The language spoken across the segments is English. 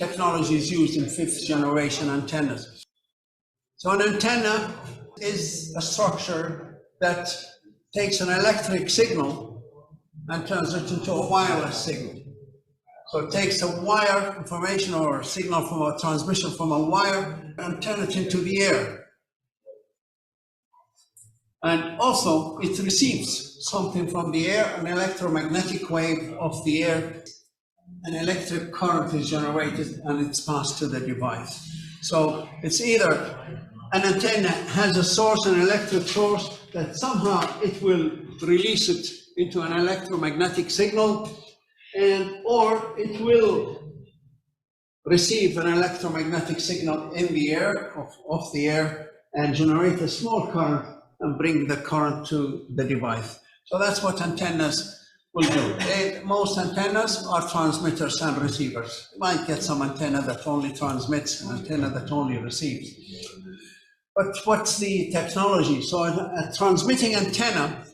technologies used in fifth generation antennas. So an antenna is a structure that takes an electric signal and turns it into a wireless signal. So it takes a wire information or a signal from a transmission from a wire and turn it into the air. And also it receives something from the air, an electromagnetic wave of the air. An electric current is generated and it's passed to the device. So it's either an antenna has a source, an electric source, that somehow it will release it into an electromagnetic signal, or it will receive an electromagnetic signal in the air, off the air, and generate a small current and bring the current to the device. So that's what antennas will do. Most antennas are transmitters and receivers. You might get some antenna that only transmits, an antenna that only receives. But what's the technology? So a transmitting antenna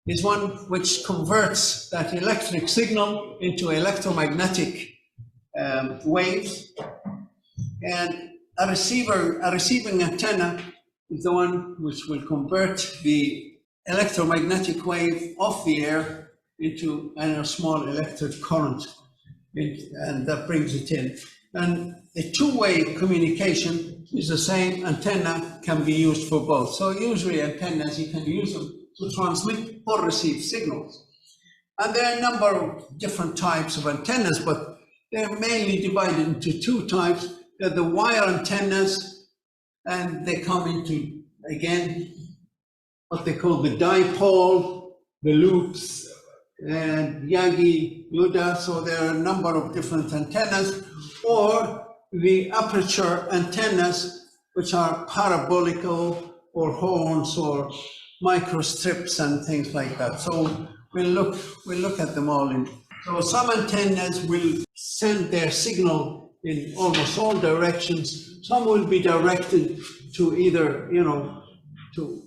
is one which converts that electric signal into electromagnetic waves. And a receiving antenna is the one which will convert the electromagnetic wave of the air into a small electric current, and that brings it in. And a two-way communication is the same. Antenna can be used for both. So usually antennas, you can use them to transmit or receive signals. And there are a number of different types of antennas, but they're mainly divided into two types. They're the wire antennas, and they come into, again, what they call the dipole, the loops, and Yagi, Luda. So there are a number of different antennas, or the aperture antennas, which are parabolical or horns or microstrips and things like that. So we'll look at them all. So some antennas will send their signal in almost all directions. Some will be directed to either, to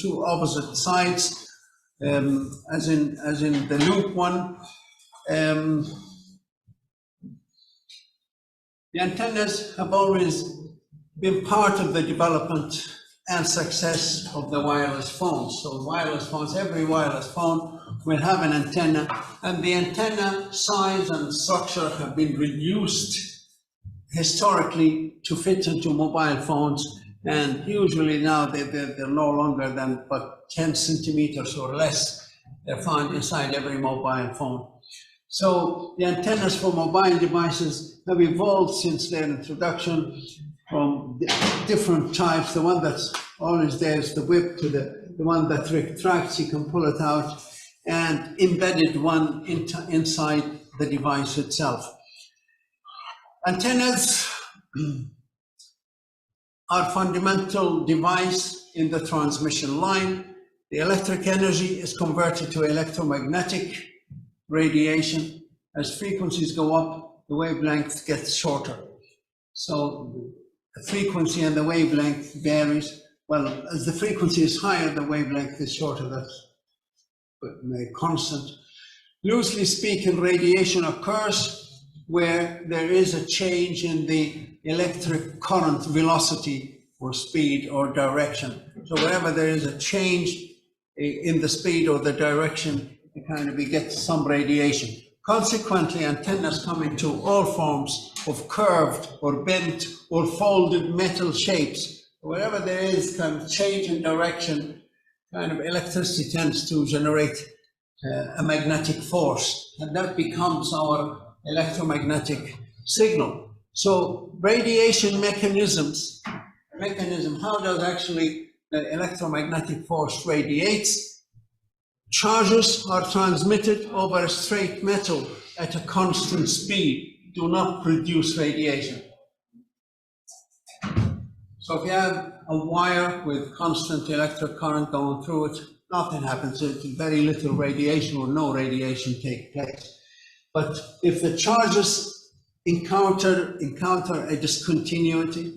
two opposite sides, as in the loop one. The antennas have always been part of the development and success of the wireless phones. So wireless phones, every wireless phone will have an antenna, and the antenna size and structure have been reduced historically to fit into mobile phones, and usually now they're no longer than but 10 centimeters or less. They're found inside every mobile phone. So the antennas for mobile devices have evolved since their introduction from different types. The one that's always there is the whip, to the one that retracts, you can pull it out, and embedded one inside the device itself. Antennas are fundamental device in the transmission line. The electric energy is converted to electromagnetic radiation. As frequencies go up, the wavelength gets shorter. So the frequency and the wavelength varies. Well, as the frequency is higher, the wavelength is shorter. That's constant. Loosely speaking, radiation occurs where there is a change in the electric current velocity or speed or direction. So wherever there is a change in the speed or the direction, we get some radiation. Consequently, antennas come into all forms of curved or bent or folded metal shapes. Wherever there is kind of change in direction, electricity tends to generate a magnetic force, and that becomes our electromagnetic signal. So radiation mechanism, how does actually the electromagnetic force radiates? Charges are transmitted over a straight metal at a constant speed, do not produce radiation. So if you have a wire with constant electric current going through it, nothing happens. Very little radiation or no radiation take place. But if the charges encounter a discontinuity,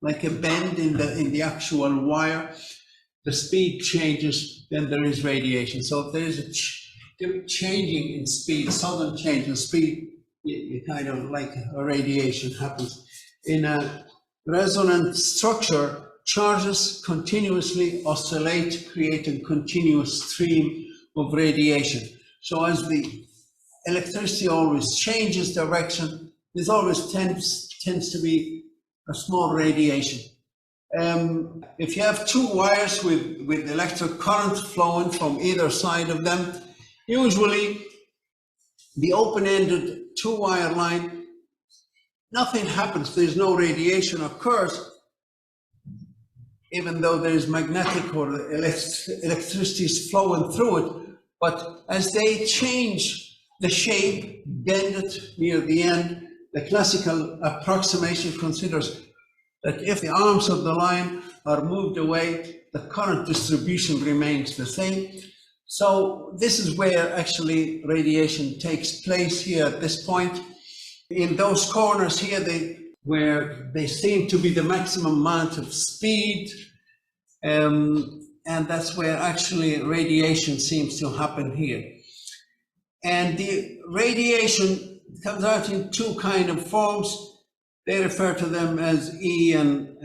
like a bend in the actual wire, the speed changes, then there is radiation. So if there is a changing in speed, sudden change in speed, you kind of like a radiation happens. In a resonant structure, charges continuously oscillate, creating continuous stream of radiation. So as the electricity always changes direction, there's always tends to be a small radiation. If you have two wires with electric current flowing from either side of them, usually the open-ended two-wire line, nothing happens, there's no radiation occurs, even though there's magnetic or electricity is flowing through it. But as they change the shape, bend it near the end, the classical approximation considers that if the arms of the line are moved away, the current distribution remains the same. So this is where actually radiation takes place here at this point. In those corners here, where they seem to be the maximum amount of speed, and that's where actually radiation seems to happen here. And the radiation comes out in two kind of forms. They refer to them as E and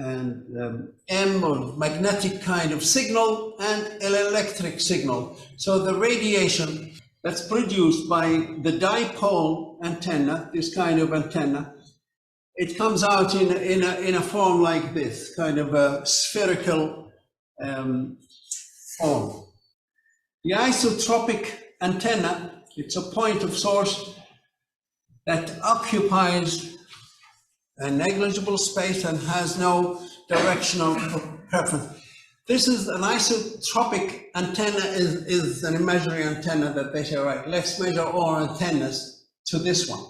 M, or magnetic kind of signal, and an electric signal. So the radiation that's produced by the dipole antenna, this kind of antenna, it comes out in a form like this, kind of a spherical form. The isotropic antenna, it's a point of source that occupies a negligible space and has no directional preference. This is an isotropic antenna, is an imaginary antenna that they say, right, let's measure all antennas to this one.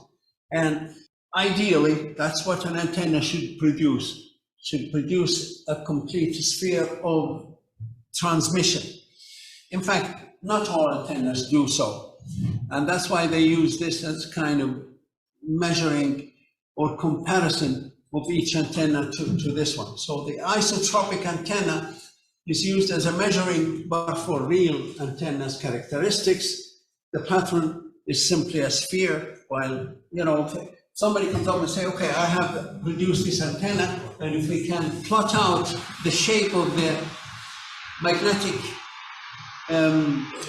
And ideally, that's what an antenna should produce a complete sphere of transmission. In fact, not all antennas do so. And that's why they use this as kind of measuring or comparison of each antenna to this one. So the isotropic antenna is used as a measuring bar for real antennas characteristics. The pattern is simply a sphere, while, you know, if somebody comes up and say, okay, I have produced this antenna, and if we can plot out the shape of the magnetic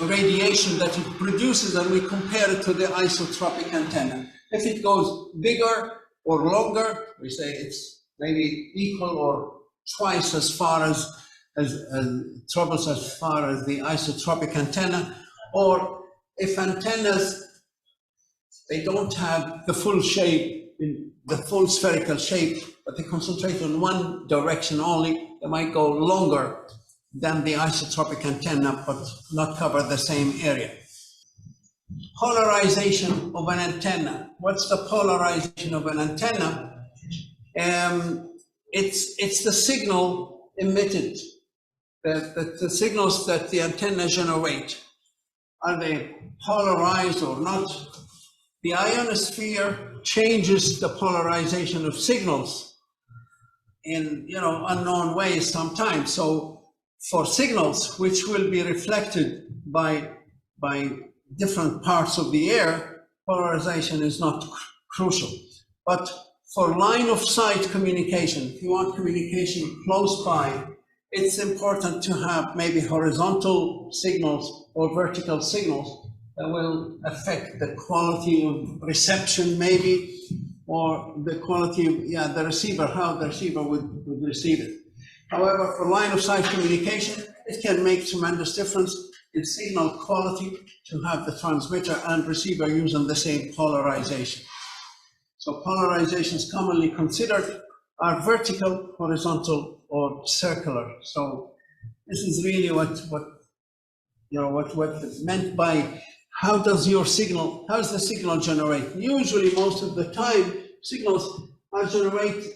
radiation that it produces, and we compare it to the isotropic antenna. If it goes bigger or longer, we say it's maybe equal or twice as far as travels as far as the isotropic antenna. Or if antennas, they don't have the full shape, the full spherical shape, but they concentrate on one direction only, they might go longer than the isotropic antenna, but not cover the same area. Polarization of an antenna. What's the polarization of an antenna? It's the signal emitted, the signals that the antenna generate. Are they polarized or not? The ionosphere changes the polarization of signals in, you know, unknown ways sometimes. So for signals which will be reflected by different parts of the air, polarization is not crucial. But for line of sight communication, if you want communication close by, it's important to have maybe horizontal signals or vertical signals that will affect the quality of reception maybe, or the quality of the receiver, how the receiver would receive it. However, for line of sight communication, it can make tremendous difference in signal quality to have the transmitter and receiver using the same polarization. So polarizations commonly considered are vertical, horizontal, or circular. So this is really what meant by how does the signal generate? Usually, most of the time, signals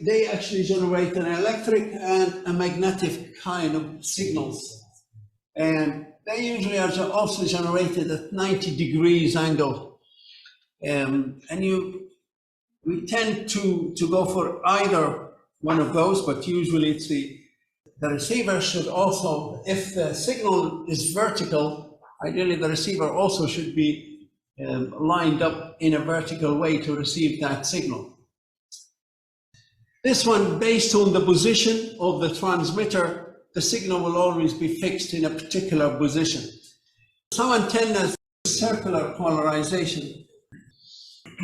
they actually generate an electric and a magnetic kind of signals. And they usually are also generated at 90 degrees angle. We tend to go for either one of those, but usually it's the receiver should also, if the signal is vertical, ideally the receiver also should be lined up in a vertical way to receive that signal. This one, based on the position of the transmitter, the signal will always be fixed in a particular position. Some antennas have circular polarization.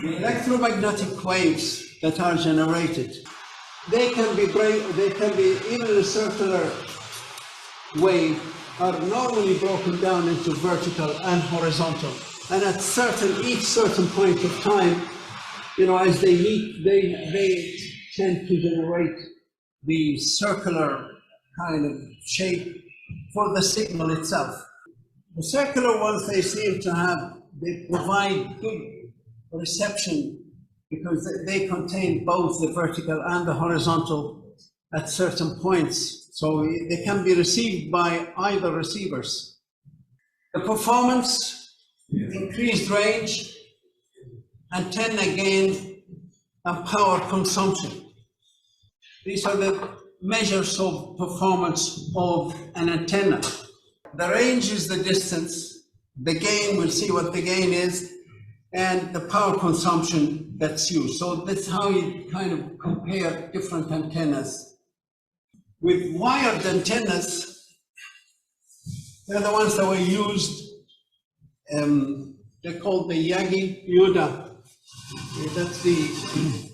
The electromagnetic waves that are generated, they can be even a circular wave are normally broken down into vertical and horizontal. And at each certain point of time, as they meet, they tend to generate the circular kind of shape for the signal itself. The circular ones, they seem to they provide good reception because they contain both the vertical and the horizontal at certain points. So they can be received by either receivers. The performance, increased range, antenna gain, and power consumption. These are the measures of performance of an antenna. The range is the distance, the gain, we'll see what the gain is, and the power consumption that's used. So that's how you kind of compare different antennas. With wired antennas, they're the ones that were used, they're called the Yagi-Uda. That's the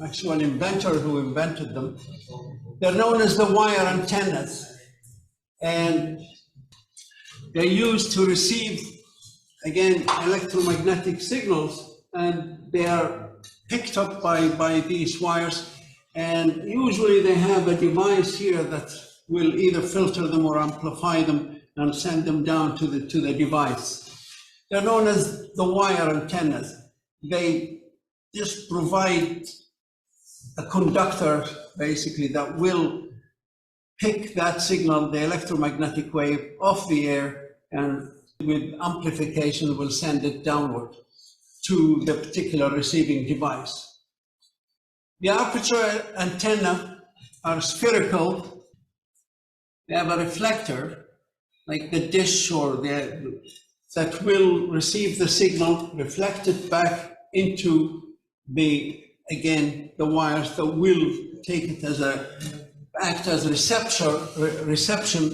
actual inventor who invented them. They're known as the wire antennas, and they're used to receive, again, electromagnetic signals, and they are picked up by these wires, and usually they have a device here that will either filter them or amplify them and send them down to the device. They're known as the wire antennas. They just provide a conductor, basically, that will pick that signal, the electromagnetic wave, off the air, and with amplification will send it downward to the particular receiving device. The aperture antenna are spherical. They have a reflector, like the dish or that will receive the signal, reflect it back into the wires that will take it act as reception.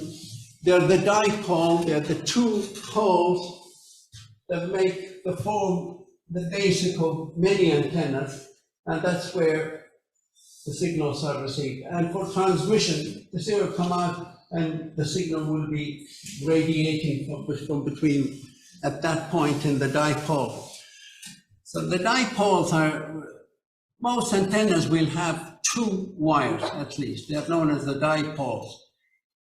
They're the dipole, they're the two poles that make the basic of many antennas, and that's where the signals are received. And for transmission, the signal will come out and the signal will be radiating from between at that point in the dipole. So the dipoles most antennas will have two wires at least. They're known as the dipoles.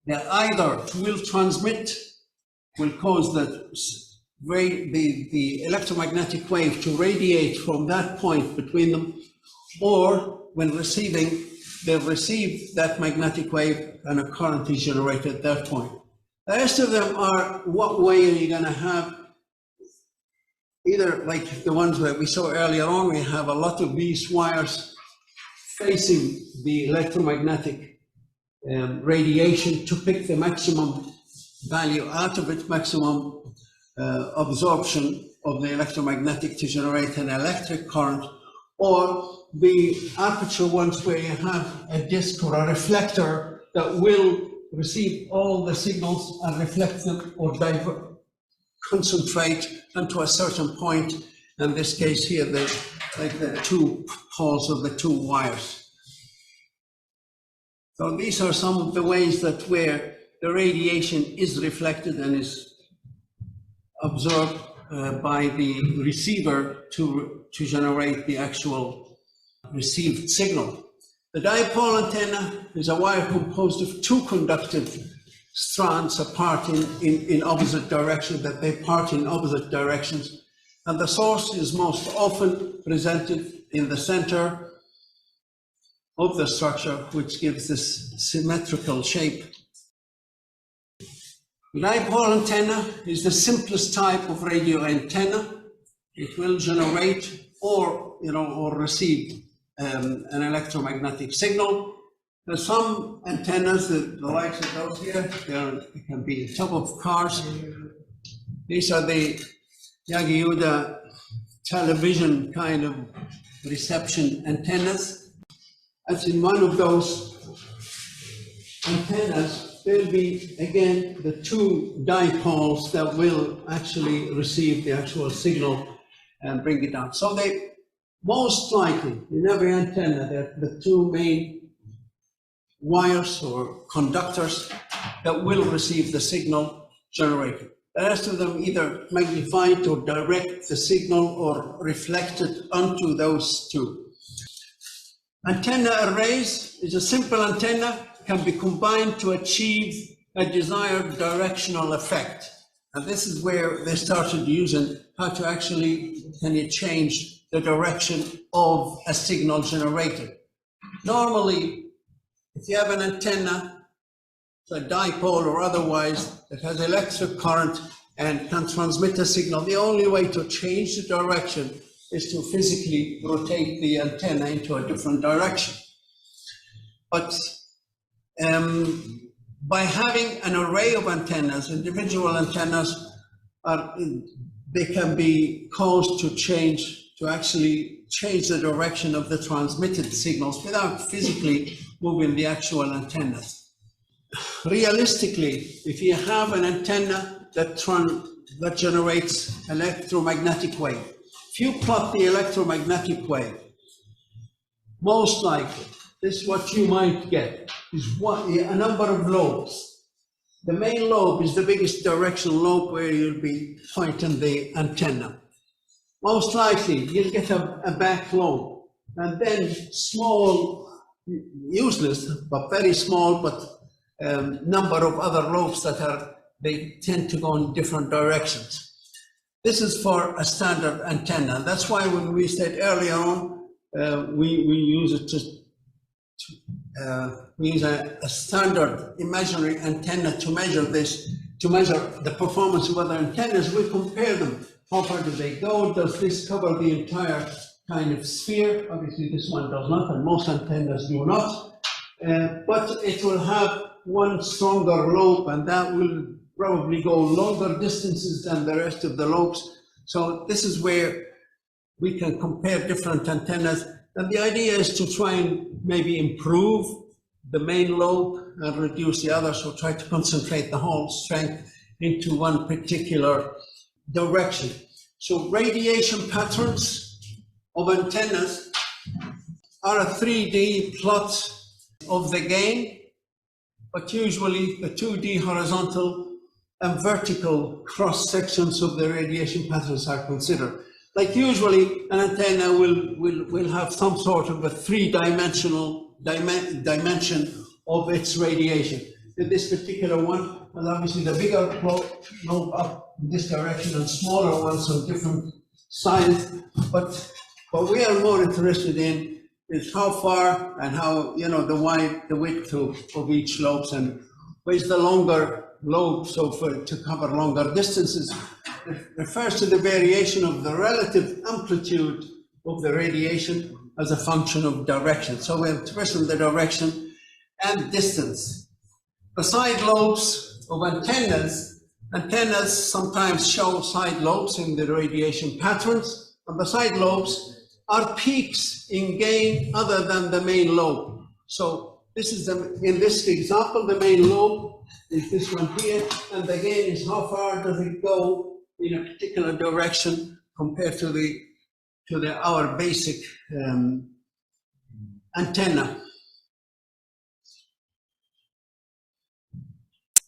They either will transmit, will cause the electromagnetic wave to radiate from that point between them, or when receiving, they'll receive that magnetic wave and a current is generated at that point. The rest of them are, what way are you going to have? Either like the ones that we saw earlier on, we have a lot of these wires facing the electromagnetic radiation to pick the maximum value out of it, maximum absorption of the electromagnetic to generate an electric current, or the aperture ones where you have a disc or a reflector that will receive all the signals and reflect them or concentrate into a certain point. In this case here, like the two poles of the two wires. So these are some of the ways that where the radiation is reflected and is absorbed by the receiver to generate the actual received signal. The dipole antenna is a wire composed of two conductive strands apart in opposite directions, that they part in opposite directions. And the source is most often presented in the center of the structure, which gives this symmetrical shape. The dipole antenna is the simplest type of radio antenna. It will generate or receive an electromagnetic signal. There's some antennas, the likes of those here, they can be on top of cars. These are the Yagi-Uda television kind of reception antennas. As in one of those antennas, there'll be again the two dipoles that will actually receive the actual signal and bring it down. So they most likely in every antenna, there are the two main wires or conductors that will receive the signal generated. The rest of them either magnify it or direct the signal or reflect it onto those two. Antenna arrays is a simple antenna, can be combined to achieve a desired directional effect. And this is where they started using how to actually, can you change the direction of a signal generated. Normally, if you have an antenna, a dipole or otherwise, that has electric current and can transmit a signal, the only way to change the direction is to physically rotate the antenna into a different direction. But by having an array of antennas, individual antennas, they can be caused to actually change the direction of the transmitted signals without physically moving the actual antennas. Realistically, if you have an antenna that generates electromagnetic wave, if you plot the electromagnetic wave, most likely, this is what you might get, is a number of lobes. The main lobe is the biggest directional lobe where you'll be pointing the antenna. Most likely, you'll get a back lobe, and then small, useless, but very small, but number of other lobes they tend to go in different directions. This is for a standard antenna. That's why when we said earlier on, we use it we use a standard imaginary antenna to measure this, to measure the performance of other antennas. We compare them. How far do they go? Does this cover the entire kind of sphere? Obviously, this one does not, and most antennas do not. But it will have one stronger lobe, and that will probably go longer distances than the rest of the lobes. So this is where we can compare different antennas. And the idea is to try and maybe improve the main lobe and reduce the others, so try to concentrate the whole strength into one particular direction. So radiation patterns of antennas are a 3D plot of the gain, but usually the 2D horizontal and vertical cross sections of the radiation patterns are considered. Like usually an antenna will have some sort of a three-dimensional dimension of its radiation. In this particular one, and obviously the bigger lobe up in this direction and smaller ones of different size. But what we are more interested in is how far and how, the width of each lobes, and where's the longer lobe, so to cover longer distances. It refers to the variation of the relative amplitude of the radiation as a function of direction. So we're interested in the direction and distance. The side lobes of antennas sometimes show side lobes in the radiation patterns, and the side lobes are peaks in gain other than the main lobe. So this is in this example, the main lobe is this one here, and the gain is how far does it go in a particular direction compared to our basic antenna.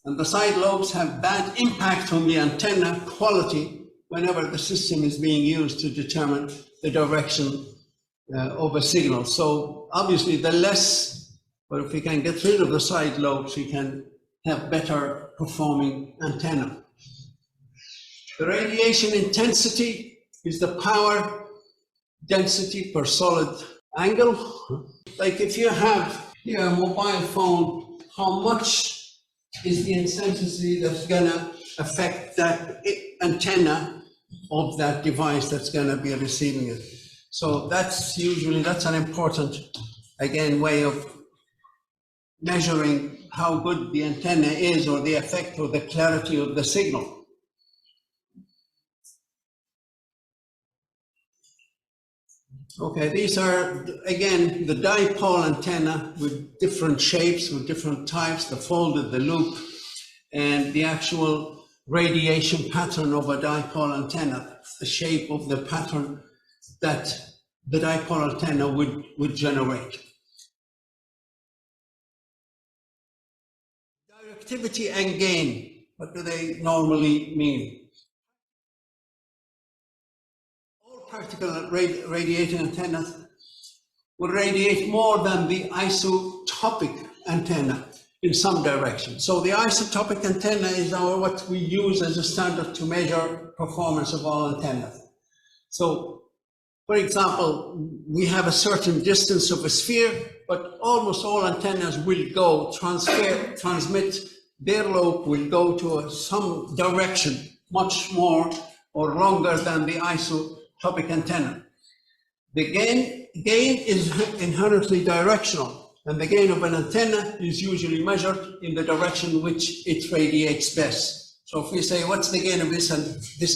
And the side lobes have bad impact on the antenna quality whenever the system is being used to determine the direction of a signal. So obviously the less, but if we can get rid of the side lobes, we can have better performing antenna. The radiation intensity is the power density per solid angle. Like if you have here a mobile phone, how much is the intensity that's gonna affect that antenna of that device that's gonna be receiving it? So that's an important, again, way of measuring how good the antenna is, or the effect or the clarity of the signal. Okay, these are, again, the dipole antenna with different shapes, with different types, the folded, the loop, and the actual radiation pattern of a dipole antenna, the shape of the pattern that the dipole antenna would generate. Directivity and gain, what do they normally mean? All practical radiating antennas will radiate more than the isotopic antenna in some direction. So the isotopic antenna is what we use as a standard to measure performance of all antennas. So, for example, we have a certain distance of a sphere, but almost all antennas will transmit, their lobe will go to some direction, much more or longer than the isotopic antenna. The gain is inherently directional, and the gain of an antenna is usually measured in the direction which it radiates best. So if we say, what's the gain of this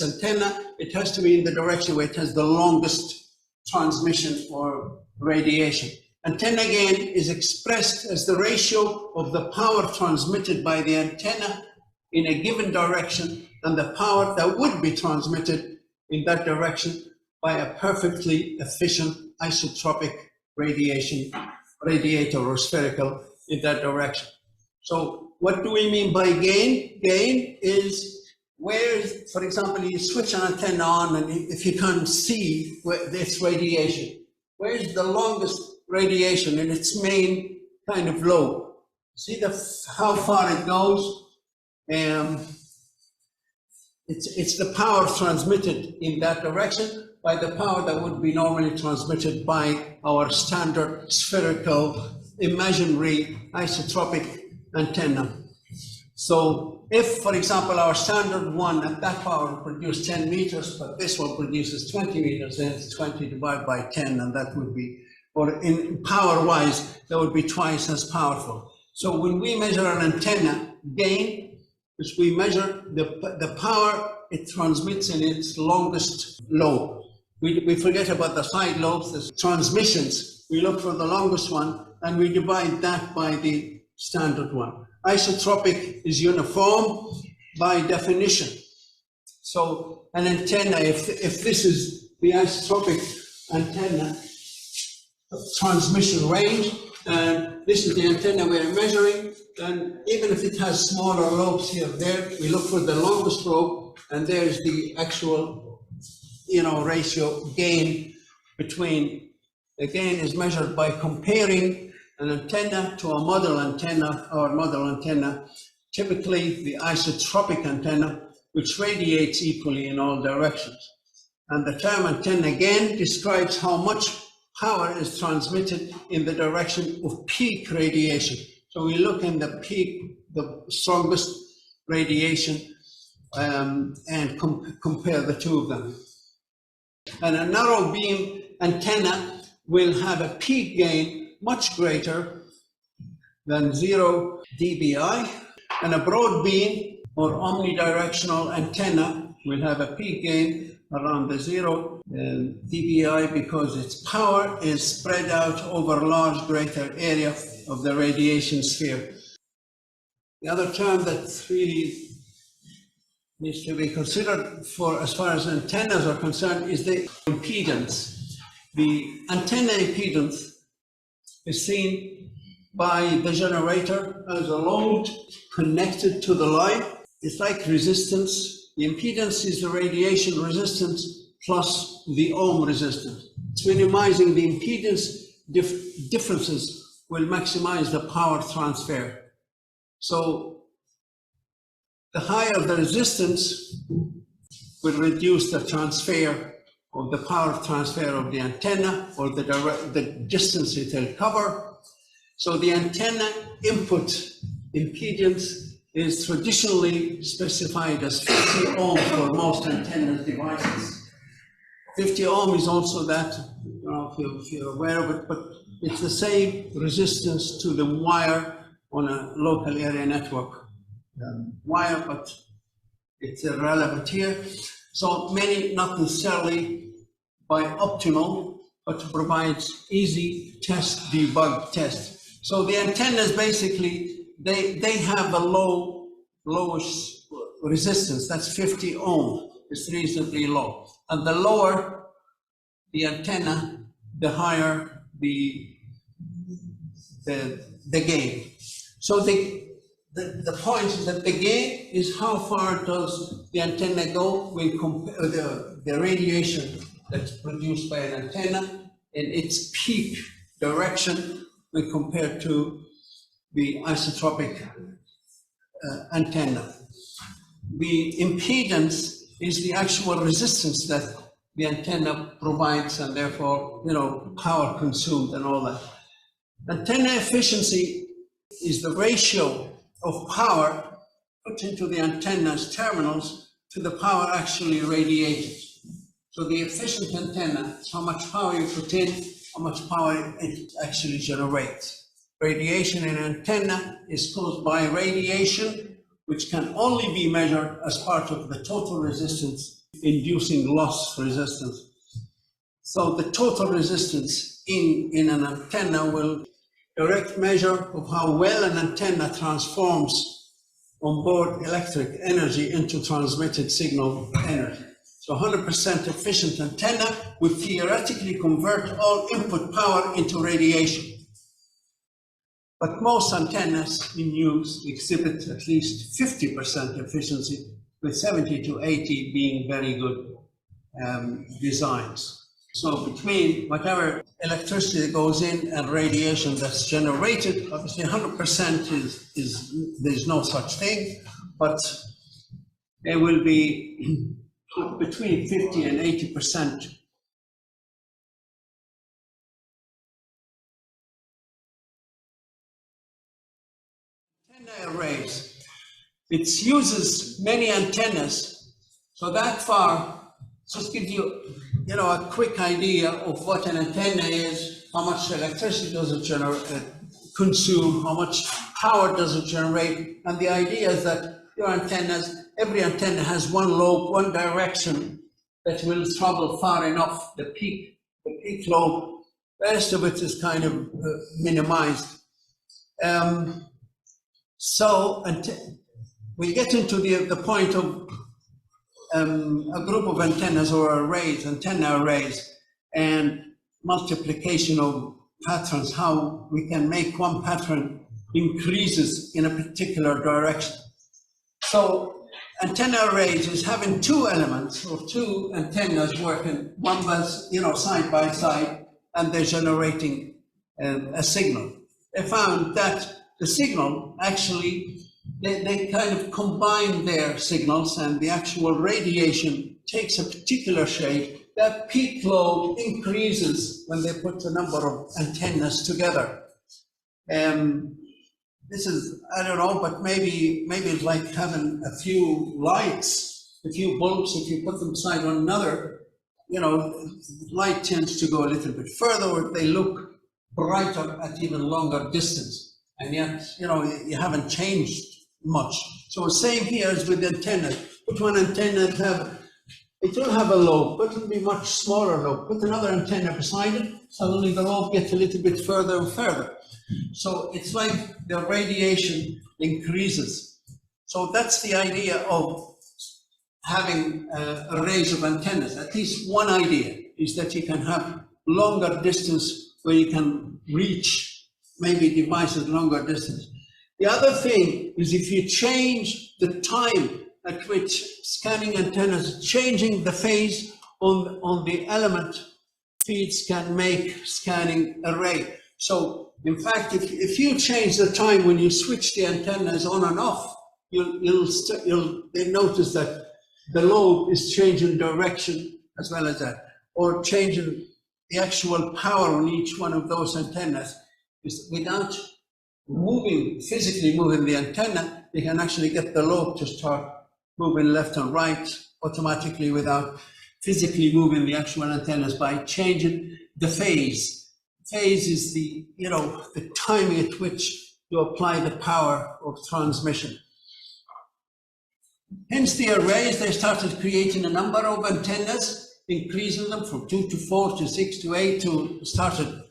antenna? It has to be in the direction where it has the longest transmission or radiation. Antenna gain is expressed as the ratio of the power transmitted by the antenna in a given direction and the power that would be transmitted in that direction by a perfectly efficient isotropic radiator or spherical in that direction. So what do we mean by gain? Gain is where, for example, you switch an antenna on and if you can see its radiation, where's the longest radiation in its main kind of lobe? See how far it goes? It's the power transmitted in that direction by the power that would be normally transmitted by our standard spherical imaginary isotropic antenna. So if, for example, our standard one at that power will produce 10 meters, but this one produces 20 meters, then it's 20 divided by 10, and that would be, or in power-wise, that would be twice as powerful. So when we measure an antenna gain, which we measure the power it transmits in its longest lobe. We forget about the side lobes, the transmissions. We look for the longest one and we divide that by the standard one. Isotropic is uniform by definition. So an antenna, if this is the isotropic antenna transmission range, and this is the antenna we're measuring, and even if it has smaller lobes here and there, we look for the longest lobe, and there's the actual ratio gain between. The gain is measured by comparing an antenna to a model antenna or model antenna, typically the isotropic antenna, which radiates equally in all directions. And the term antenna gain describes how much power is transmitted in the direction of peak radiation. So we look in the peak, the strongest radiation, and compare the two of them. And a narrow beam antenna will have a peak gain much greater than 0 dBi, and a broad beam or omnidirectional antenna will have a peak gain around the 0 dBi because its power is spread out over a large greater area of the radiation sphere. The other term that really needs to be considered for as far as antennas are concerned is the impedance. The antenna impedance is seen by the generator as a load connected to the line. It's like resistance. The impedance is the radiation resistance plus the ohm resistance. It's minimizing the impedance differences will maximize the power transfer. So the higher the resistance will reduce the transfer of the power transfer of the antenna or the distance it will cover. So the antenna input impedance is traditionally specified as 50 ohm for most antenna devices. 50 ohm is also that, if you're aware of it, but it's the same resistance to the wire on a local area network wire, but it's irrelevant here. So many, not necessarily by optimal, but provides easy test, debug test. So the antennas basically, they have a lowest resistance, that's 50 ohm, it's reasonably low. And the lower the antenna, the higher the gain. So the point is that the gain is how far does the antenna go when compare the radiation that's produced by an antenna in its peak direction when compared to the isotropic antenna. The impedance is the actual resistance that the antenna provides, and therefore, power consumed and all that. Antenna efficiency is the ratio of power put into the antenna's terminals to the power actually radiated. So the efficient antenna is how much power you put in, how much power it actually generates. Radiation in an antenna is caused by radiation, which can only be measured as part of the total resistance, inducing loss resistance. So the total resistance in an antenna will direct measure of how well an antenna transforms onboard electric energy into transmitted signal energy. So 100% efficient antenna would theoretically convert all input power into radiation. But most antennas in use exhibit at least 50% efficiency, with 70 to 80 being very good designs. So between whatever electricity that goes in and radiation that's generated, obviously 100% is there's no such thing, but there will be between 50 and 80%. Antenna arrays. It uses many antennas, so that far just gives you, a quick idea of what an antenna is, how much electricity does it consume, how much power does it generate, and the idea is that your antennas, every antenna has one lobe, one direction that will travel far enough, the peak lobe. The rest of it is kind of minimized. So we get into the point of a group of antennas or arrays, antenna arrays, and multiplication of patterns, how we can make one pattern increases in a particular direction. So antenna arrays is having two elements or two antennas working, one was, side by side, and they're generating a signal. They found that the signal actually, they kind of combine their signals, and the actual radiation takes a particular shape. That peak lobe increases when they put a number of antennas together. This is, I don't know, but maybe it's like having a few lights, a few bulbs. If you put them beside one another, light tends to go a little bit further, or they look brighter at even longer distance. And yet, you haven't changed much. So same here as with antennas. Put one antenna it will have a lobe, but it'll be much smaller lobe. Put another antenna beside it, suddenly the lobe gets a little bit further and further. So it's like the radiation increases. So that's the idea of having arrays of antennas. At least one idea is that you can have longer distance where you can reach maybe devices longer distance. The other thing is if you change the time at which scanning antennas, changing the phase on the element feeds can make scanning array. So in fact, if you change the time when you switch the antennas on and off, you'll notice that the lobe is changing direction as well as that, or changing the actual power on each one of those antennas. Is without physically moving the antenna, you can actually get the lobe to start moving left and right automatically without physically moving the actual antennas by changing the phase. Phase is the timing at which you apply the power of transmission. Hence the arrays, they started creating a number of antennas, increasing them from 2 to 4 to 6 to 8 to started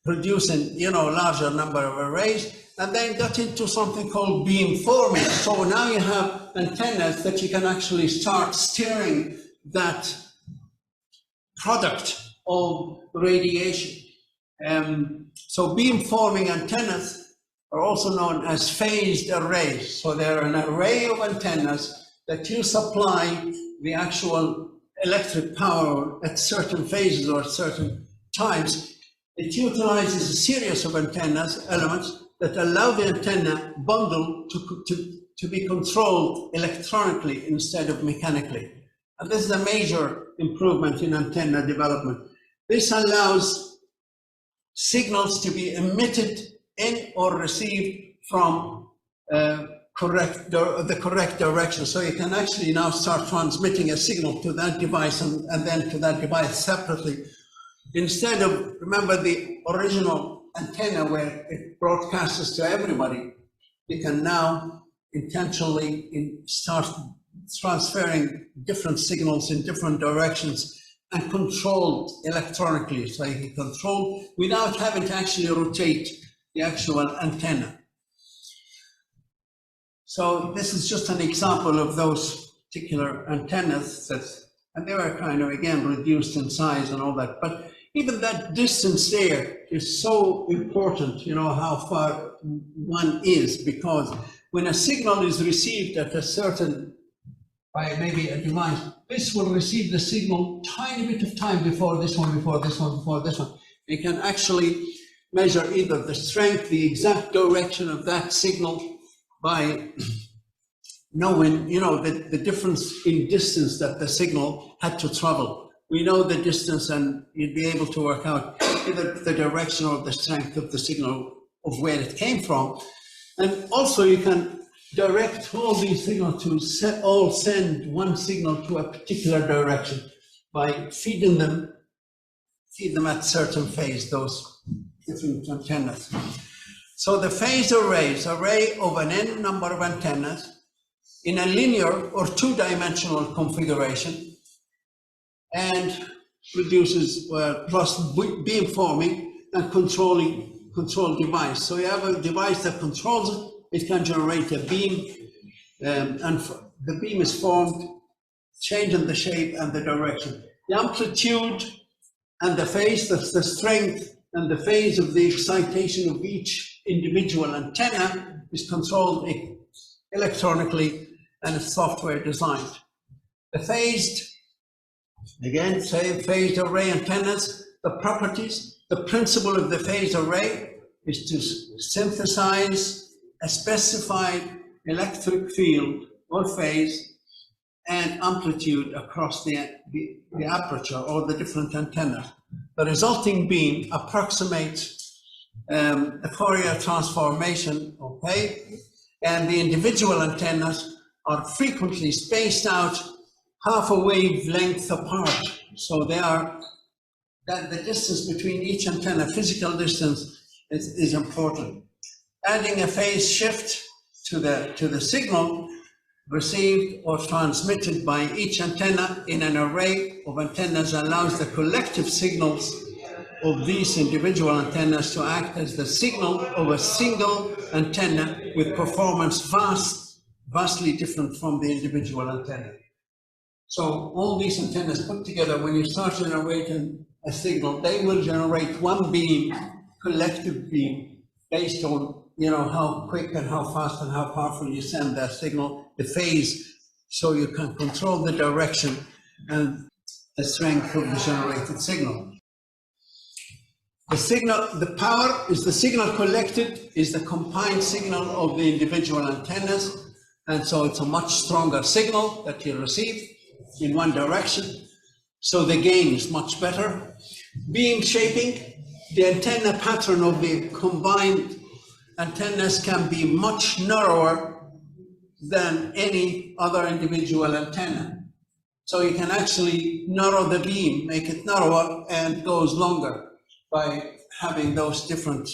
producing, larger number of arrays, and then got into something called beam forming. So now you have antennas that you can actually start steering that product of radiation. So beam forming antennas are also known as phased arrays. So they're an array of antennas that you supply the actual electric power at certain phases or certain times. It utilizes a series of antennas, elements, that allow the antenna bundle to be controlled electronically instead of mechanically. And this is a major improvement in antenna development. This allows signals to be emitted in or received from the correct direction. So you can actually now start transmitting a signal to that device and then to that device separately. Instead of, remember the original antenna where it broadcasts to everybody, you can now intentionally start transferring different signals in different directions and controlled electronically. So you can control without having to actually rotate the actual antenna. So this is just an example of those particular antennas and they were kind of, again, reduced in size and all that. But even that distance there is so important, how far one is, because when a signal is received at a certain, by maybe a device, this will receive the signal tiny bit of time before this one, before this one, before this one. You can actually measure either the strength, the exact direction of that signal by knowing, the difference in distance that the signal had to travel. We know the distance and you'd be able to work out either the direction or the strength of the signal of where it came from. And also you can direct all these signals to all send one signal to a particular direction by feed them at certain phase, those different antennas. So the phased array of an n number of antennas in a linear or two-dimensional configuration and produces plus beam forming and control device. So you have a device that controls it. It can generate a beam, and the beam is formed, changing the shape and the direction. The amplitude and the phase, that's the strength and the phase of the excitation of each individual antenna, is controlled electronically and is software designed. The phased, again, same phased array antennas, the properties, the principle of the phased array is to synthesize a specified electric field or phase and amplitude across the aperture or the different antennas. The resulting beam approximates a Fourier transformation, okay? And the individual antennas are frequently spaced out half a wavelength apart. So they are, that the distance between each antenna, physical distance, is important. Adding a phase shift to the signal received or transmitted by each antenna in an array of antennas allows the collective signals of these individual antennas to act as the signal of a single antenna with performance vastly different from the individual antenna. So all these antennas put together, when you start generating a signal, they will generate one beam, collective beam, based on how quick and how fast and how powerful you send that signal, the phase, so you can control the direction and the strength of the generated signal. The power is the signal collected, is the combined signal of the individual antennas, and so it's a much stronger signal that you receive in one direction, so the gain is much better. Beam shaping, the antenna pattern of the combined antennas can be much narrower than any other individual antenna. So you can actually narrow the beam, make it narrower, and goes longer by having those different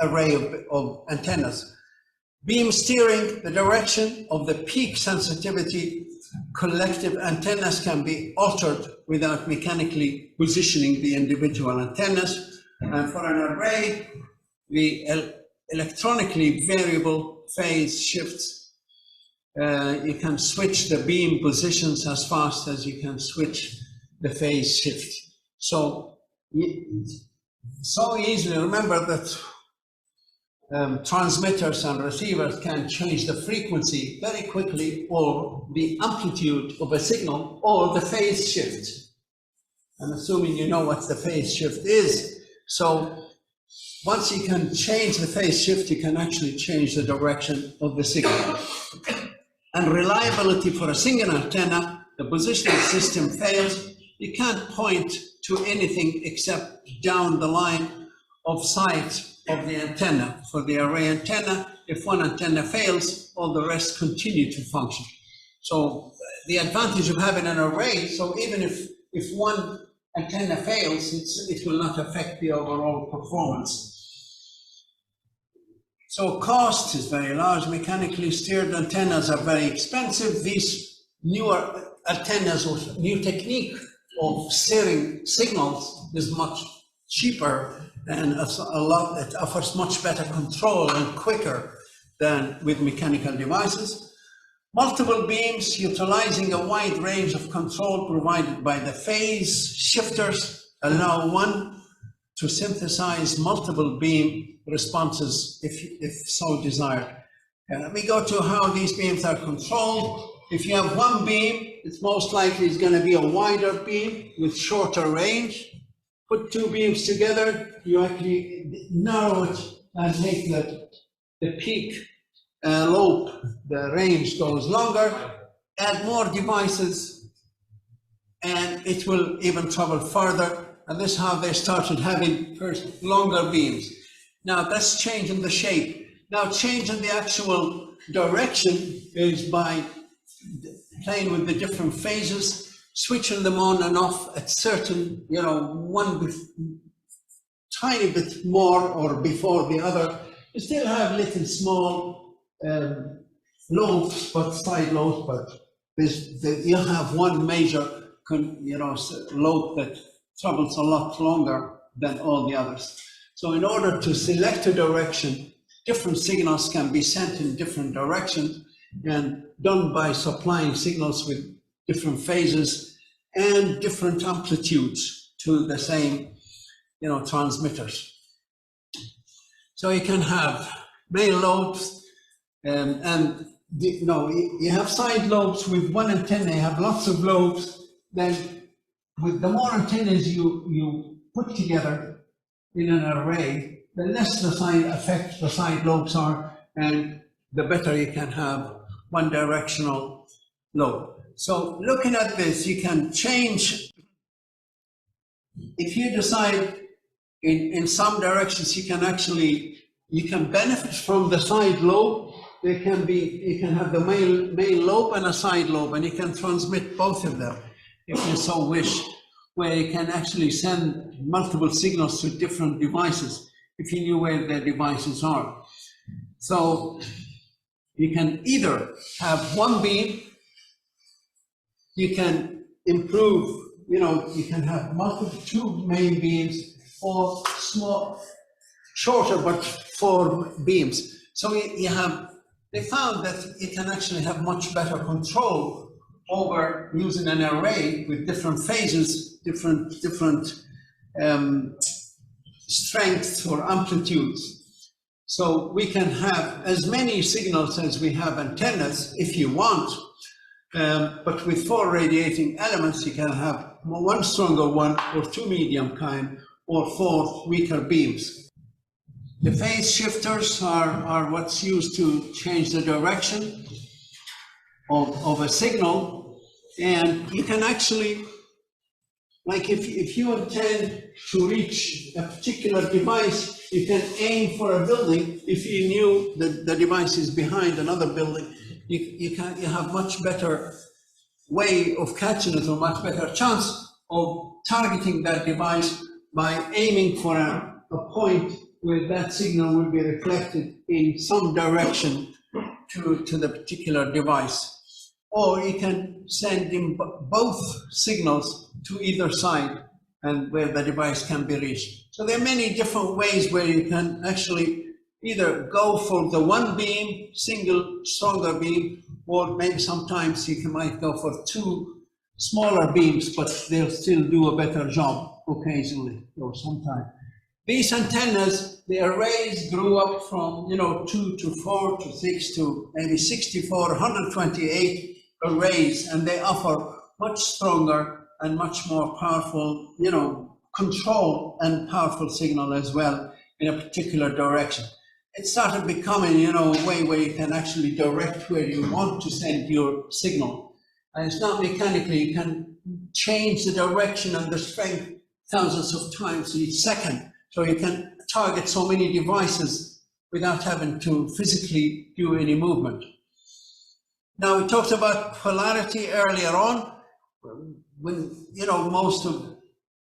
array of antennas. Beam steering, the direction of the peak sensitivity collective antennas can be altered without mechanically positioning the individual antennas. And for an array, the electronically variable phase shifts, you can switch the beam positions as fast as you can switch the phase shift. So easily remember that transmitters and receivers can change the frequency very quickly, or the amplitude of a signal, or the phase shift. I'm assuming you know what the phase shift is. So once you can change the phase shift, you can actually change the direction of the signal. And reliability for a single antenna, the positioning system fails, you can't point to anything except down the line of sight of the antenna. For the array antenna, if one antenna fails, all the rest continue to function. So the advantage of having an array, so even if one antenna fails, it will not affect the overall performance. So cost is very large. Mechanically steered antennas are very expensive. These newer antennas or new technique of steering signals is much cheaper, and it offers much better control and quicker than with mechanical devices. Multiple beams utilizing a wide range of control provided by the phase shifters allow one to synthesize multiple beam responses if so desired. Let me go to how these beams are controlled. If you have one beam, it's most likely it's going to be a wider beam with shorter range. Put two beams together, you actually narrow it and make the peak lobe, the range goes longer. Add more devices and it will even travel further. And this is how they started having first longer beams. Now that's changing the shape. Now changing the actual direction is by playing with the different phases, switching them on and off at certain, one tiny bit more or before the other. You still have little small lobes, but side lobes, but you have one major, lobe that travels a lot longer than all the others. So in order to select a direction, different signals can be sent in different directions, and done by supplying signals with different phases and different amplitudes to the same, transmitters. So you can have main lobes, you have side lobes with one antenna. You have lots of lobes. Then, with the more antennas you put together in an array, the less the side lobes are, and the better you can have one directional lobe. So looking at this, you can change. If you decide in some directions, you can benefit from the side lobe. You can have the main lobe and a side lobe, and you can transmit both of them if you so wish, where you can actually send multiple signals to different devices if you knew where the devices are. So you can either have one beam, you can improve, you can have two main beams, or shorter but 4 beams. So they found that you can actually have much better control over using an array with different phases, different strengths or amplitudes. So we can have as many signals as we have antennas if you want, but with 4 radiating elements, you can have 1 stronger one, or 2 medium kind, or 4 weaker beams. The phase shifters are what's used to change the direction of a signal, and you can actually, like if you intend to reach a particular device, you can aim for a building. If you knew that the device is behind another building, you have much better way of catching it, or much better chance of targeting that device by aiming for a point where that signal will be reflected in some direction to the particular device. or you can send in both signals to either side and where the device can be reached. So there are many different ways where you can actually either go for the one beam, single stronger beam, or maybe sometimes you might go for two smaller beams, but they'll still do a better job occasionally or sometimes. These antennas, the arrays grew up from 2 to 4 to 6 to maybe 64, 128 arrays, and they offer much stronger and much more powerful, control and powerful signal as well in a particular direction. It started becoming, a way where you can actually direct where you want to send your signal. And it's not mechanically, you can change the direction and the strength thousands of times each second. So you can target so many devices without having to physically do any movement. Now, we talked about polarity earlier on. When, most of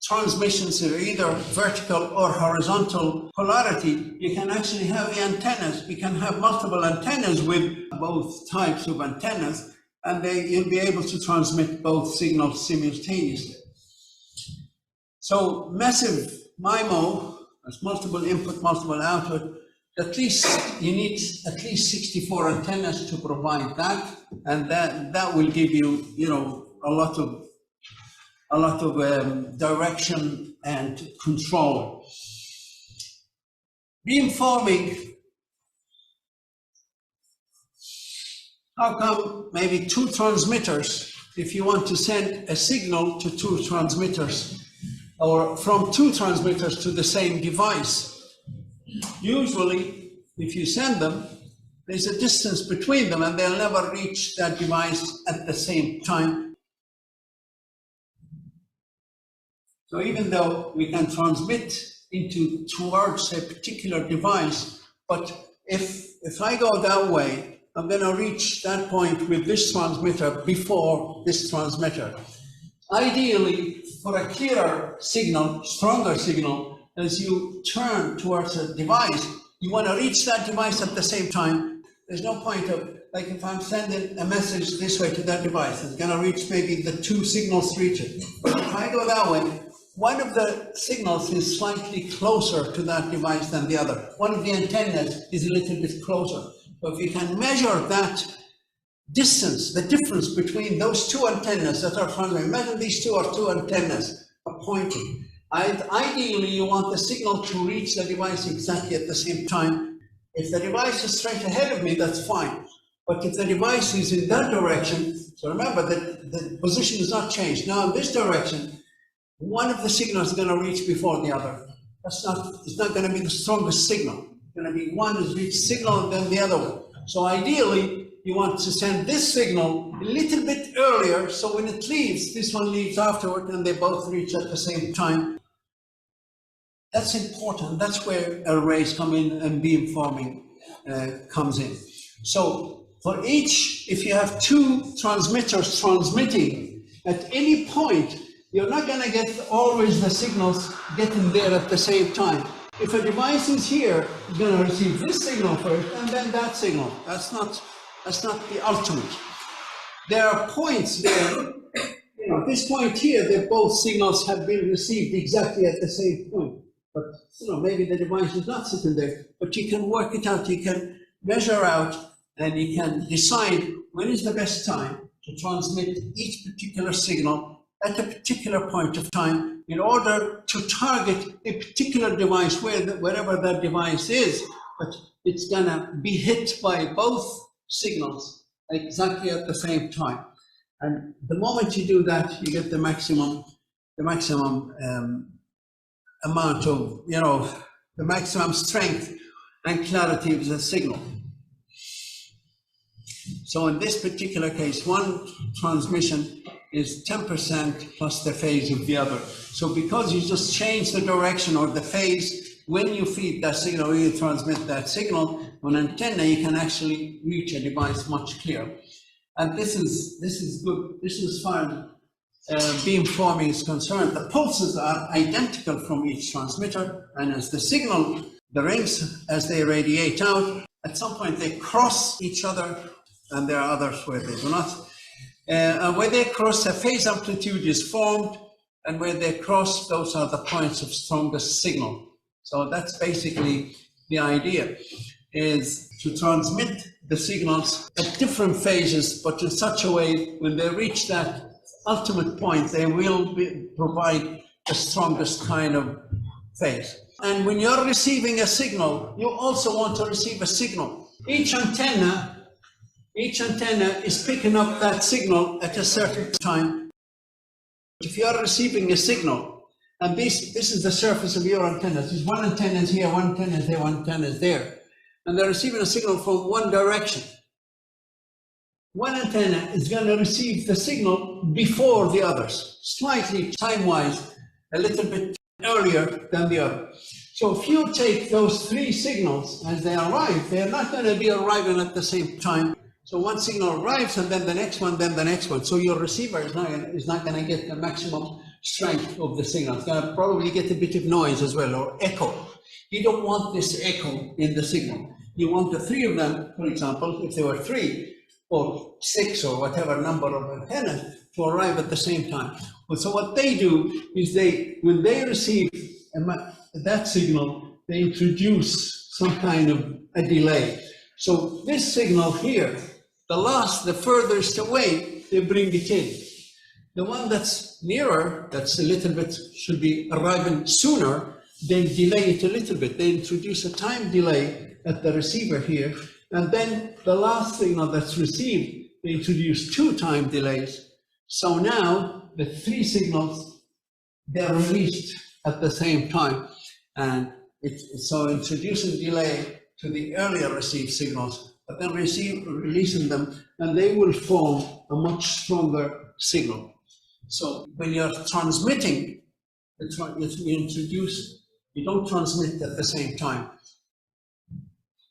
transmissions are either vertical or horizontal polarity, you can actually have the antennas. You can have multiple antennas with both types of antennas, and you'll be able to transmit both signals simultaneously. So massive MIMO, that's multiple input, multiple output. You need at least 64 antennas to provide that, and that will give you, a lot of direction and control. Beamforming. How come maybe two transmitters, if you want to send a signal to two transmitters, or from two transmitters to the same device? Usually, if you send them, there's a distance between them and they'll never reach that device at the same time. So even though we can transmit towards a particular device, but if I go that way, I'm going to reach that point with this transmitter before this transmitter. Ideally, for a clearer signal, stronger signal, as you turn towards a device, you want to reach that device at the same time. There's no point of, like if I'm sending a message this way to that device, it's going to reach maybe the two signals reach it. But if I go that way, one of the signals is slightly closer to that device than the other. One of the antennas is a little bit closer. So if you can measure that distance, the difference between those two antennas that are transmitting, imagine these two are two antennas pointing. Ideally, you want the signal to reach the device exactly at the same time. If the device is straight ahead of me, that's fine. But if the device is in that direction, so remember that the position is not changed. Now in this direction, one of the signals is going to reach before the other. It's not going to be the strongest signal. It's going to be one is reach signal and then the other one. So ideally, you want to send this signal a little bit earlier, so when it leaves, this one leaves afterward and they both reach at the same time. That's important. That's where arrays come in and beamforming comes in. So for each, if you have two transmitters transmitting, at any point, you're not going to get always the signals getting there at the same time. If a device is here, it's going to receive this signal first and then that signal. That's not the ultimate. There are points there, this point here, that both signals have been received exactly at the same point. But maybe the device is not sitting there, but you can work it out, you can measure out, and you can decide when is the best time to transmit each particular signal at a particular point of time in order to target a particular device wherever that device is, but it's gonna be hit by both signals exactly at the same time. And the moment you do that, you get the maximum amount of, the maximum strength and clarity of the signal. So in this particular case, one transmission is 10% plus the phase of the other. So because you just change the direction or the phase, when you feed that signal, when you transmit that signal on antenna, you can actually reach a device much clearer. And this is good. This is fine. Beamforming is concerned, the pulses are identical from each transmitter, and as the signal, the rings, as they radiate out, at some point they cross each other, and there are others where they do not. And where they cross, a phase amplitude is formed, and where they cross, those are the points of strongest signal. So that's basically the idea, is to transmit the signals at different phases, but in such a way when they reach that ultimate point, they will provide the strongest kind of phase. And when you're receiving a signal, you also want to receive a signal. Each antenna is picking up that signal at a certain time. If you are receiving a signal, and this is the surface of your antennas, there's one antenna is here, one antenna is there, one antenna is there, and they're receiving a signal from one direction. One antenna is going to receive the signal before the others, slightly time-wise, a little bit earlier than the other. So if you take those three signals as they arrive, they're not going to be arriving at the same time. So one signal arrives, and then the next one, then the next one. So your receiver is not going to get the maximum strength of the signal. It's going to probably get a bit of noise as well, or echo. You don't want this echo in the signal. You want the three of them, for example, if there were 3 or 6 or whatever number of antennas, to arrive at the same time. So what they do is when they receive that signal, they introduce some kind of a delay. So this signal here, the furthest away, they bring it in. The one that's nearer, that's a little bit, should be arriving sooner, they delay it a little bit. They introduce a time delay at the receiver here, and then the last signal that's received, they introduce 2 time delays. So now the 3 signals, they're released at the same time, and so introducing delay to the earlier received signals, but then releasing them, and they will form a much stronger signal. So when you're transmitting, you don't transmit at the same time.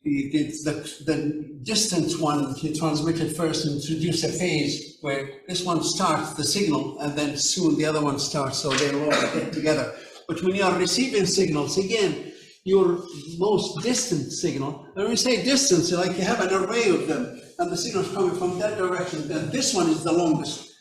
The distance one, you transmit it first and introduce a phase where this one starts the signal, and then soon the other one starts, so they'll all get together. But when you are receiving signals, again, your most distant signal, and when we say distance, like you have an array of them, and the signal is coming from that direction, then this one is the longest.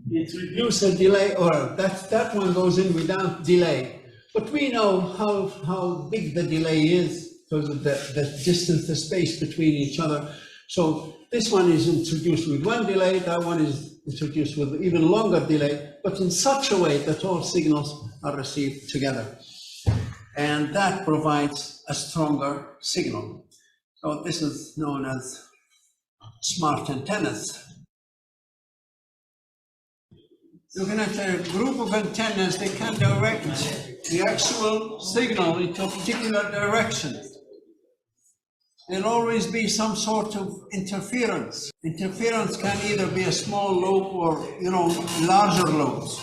You introduce a delay, or that one goes in without delay. But we know how big the delay is because of the distance, the space between each other. So this one is introduced with 1 delay, that one is introduced with even longer delay, but in such a way that all signals are received together. And that provides a stronger signal. So this is known as smart antennas. Looking at a group of antennas, they can direct the actual signal into a particular direction. There'll always be some sort of interference. Interference can either be a small lobe or, larger lobes.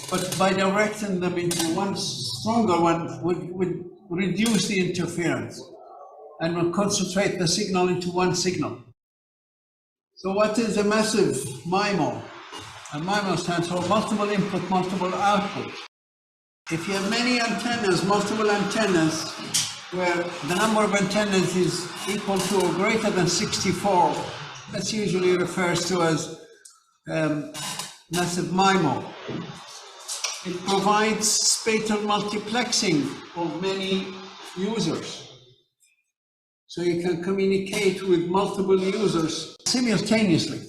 But by directing them into one stronger one would reduce the interference and will concentrate the signal into one signal. So what is a massive MIMO? A MIMO stands for multiple input, multiple output. If you have many antennas, multiple antennas, where the number of antennas is equal to or greater than 64, that's usually refers to as massive MIMO. It provides spatial multiplexing of many users. So you can communicate with multiple users simultaneously.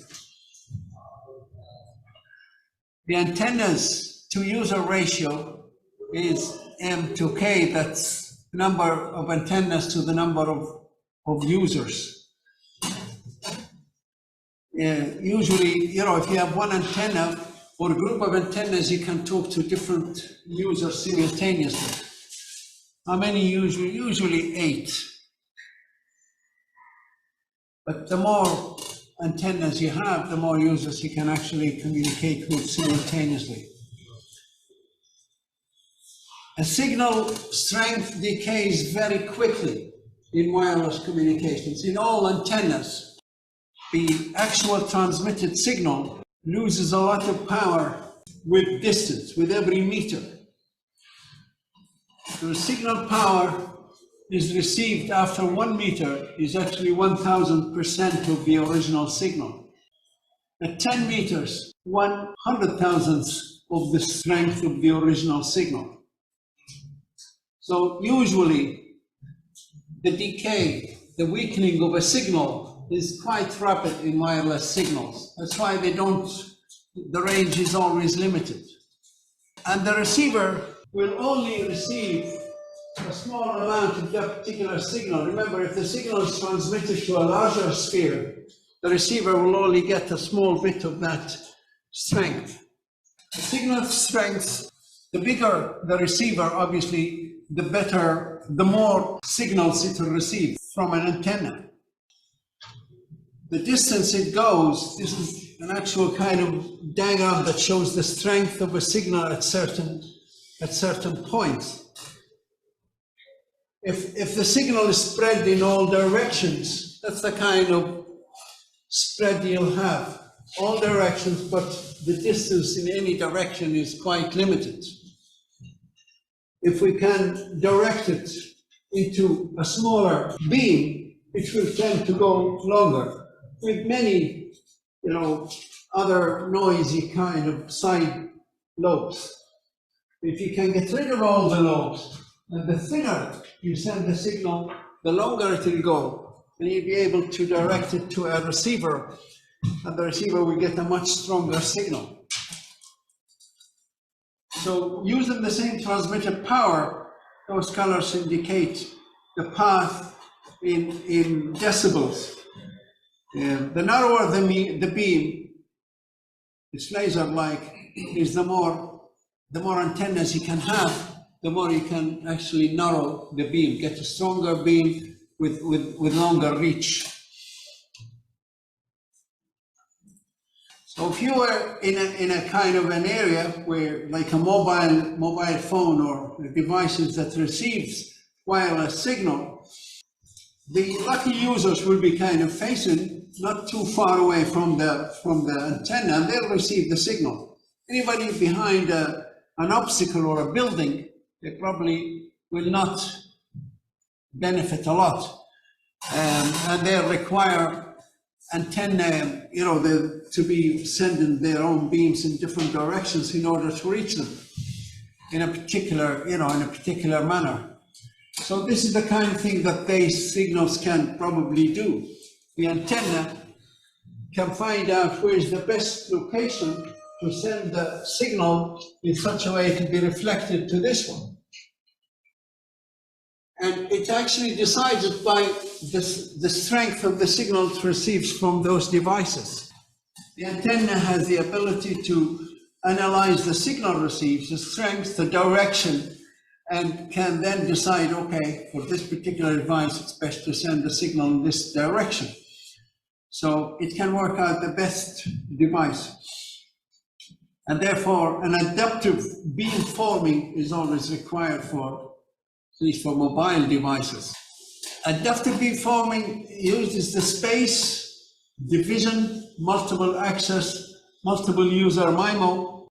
The antennas to user ratio is M to K, that's the number of antennas to the number of users. Usually, if you have one antenna or a group of antennas, you can talk to different users simultaneously. How many usually? Usually 8. But the more antennas you have, the more users you can actually communicate with simultaneously. A signal strength decays very quickly in wireless communications. In all antennas, the actual transmitted signal loses a lot of power with distance, with every meter. The signal power is received after 1 meter is actually 1000% of the original signal. At 10 meters, 100,000th of the strength of the original signal. So usually the decay, the weakening of a signal is quite rapid in wireless signals. That's why the range is always limited. And the receiver will only receive a small amount of that particular signal. Remember, if the signal is transmitted to a larger sphere, the receiver will only get a small bit of that strength. The signal strength, the bigger the receiver, obviously, the more signals it will receive from an antenna. The distance it goes, this is an actual kind of diagram that shows the strength of a signal at certain points. If the signal is spread in all directions, that's the kind of spread you'll have. All directions, but the distance in any direction is quite limited. If we can direct it into a smaller beam, it will tend to go longer, with many, other noisy kind of side lobes. If you can get rid of all the lobes, and the thinner you send the signal, the longer it will go, and you'll be able to direct it to a receiver, and the receiver will get a much stronger signal. So using the same transmitted power, those colors indicate the path in decibels. The narrower the beam, it's laser-like, is the more antennas you can have, the more you can actually narrow the beam, get a stronger beam with longer reach. So if you were in a kind of an area where, like a mobile phone or devices that receives wireless signal, the lucky users will be kind of facing not too far away from the antenna, and they'll receive the signal. Anybody behind an obstacle or a building, they probably will not benefit a lot, and they require antenna, to be sending their own beams in different directions in order to reach them in a particular manner. So this is the kind of thing that these signals can probably do. The antenna can find out where is the best location to send the signal in such a way to be reflected to this one. And it's actually decided by the strength of the signal it receives from those devices. The antenna has the ability to analyze the signal receives, the strength, the direction, and can then decide, okay, for this particular device, it's best to send the signal in this direction. So it can work out the best device. And therefore, an adaptive beam forming is always required at least for mobile devices. Adaptive beam forming uses the space, division, multiple access, multiple user MIMO.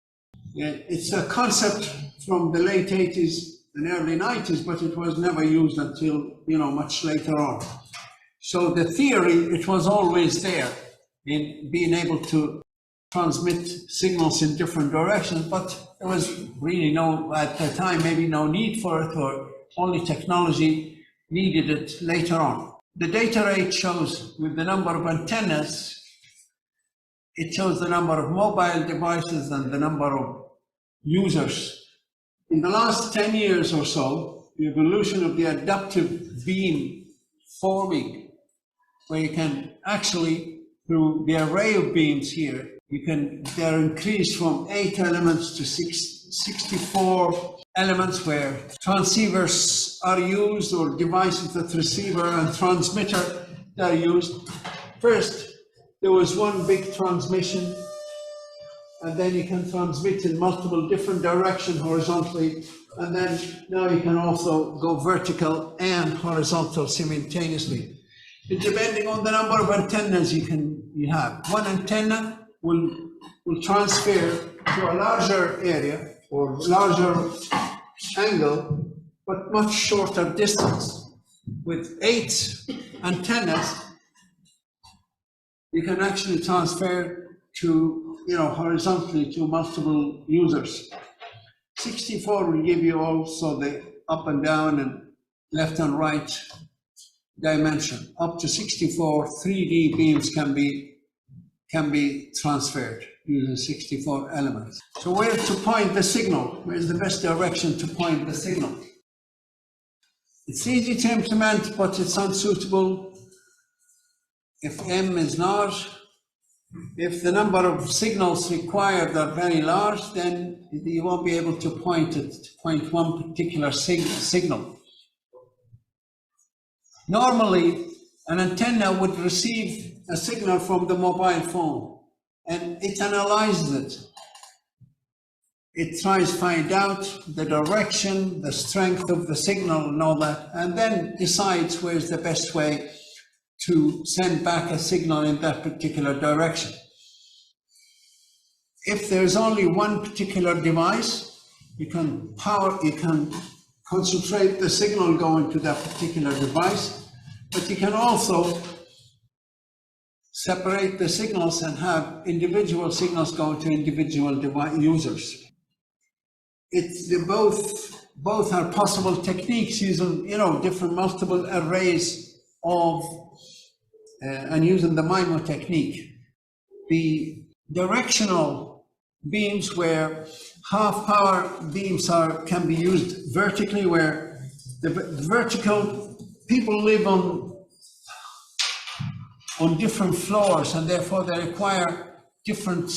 It's a concept from the late 80s and early 90s, but it was never used until, much later on. So the theory, it was always there in being able to transmit signals in different directions, but there was really at the time, maybe no need for it, or only technology needed it later on. The data rate shows, with the number of antennas, it shows the number of mobile devices and the number of users. In the last 10 years or so, the evolution of the adaptive beam forming, where you can actually, through the array of beams here, they're increased from 8 elements to 64 elements, where transceivers are used, or devices that receiver and transmitter are used. First, there was one big transmission, and then you can transmit in multiple different directions horizontally, and then now you can also go vertical and horizontal simultaneously. And depending on the number of antennas you have, one antenna will transfer to a larger area or larger angle, but much shorter distance. With 8 antennas, you can actually transfer to, horizontally to multiple users. 64 will give you also the up and down and left and right dimension. Up to 64 3D beams can be transferred using 64 elements. So where to point the signal? Where's the best direction to point the signal? It's easy to implement, but it's unsuitable if M is large. If the number of signals required are very large, then you won't be able to point one particular signal. Normally, an antenna would receive a signal from the mobile phone, and it analyzes it. It tries to find out the direction, the strength of the signal and all that, and then decides where's the best way to send back a signal in that particular direction. If there's only one particular device, you can concentrate the signal going to that particular device, but you can also separate the signals and have individual signals going to individual users. Both are possible techniques using different multiple arrays of and using the MIMO technique. The directional beams, where half power beams can be used vertically, where the vertical people live on different floors, and therefore they require different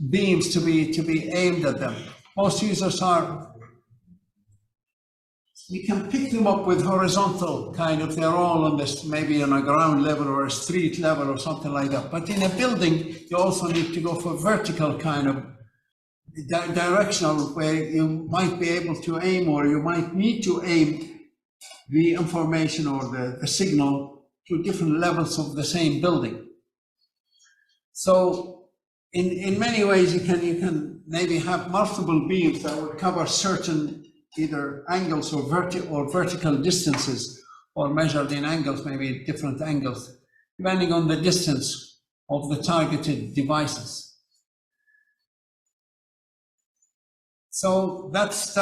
beams to be aimed at them. Most users you can pick them up with horizontal they're all on this, maybe on a ground level or a street level or something like that. But in a building, you also need to go for vertical directional, where you might be able to aim, or you might need to aim the information or the signal to different levels of the same building. So in many ways, you can maybe have multiple beams that would cover certain either angles or vertical distances, or measured in angles, maybe different angles, depending on the distance of the targeted devices. So that's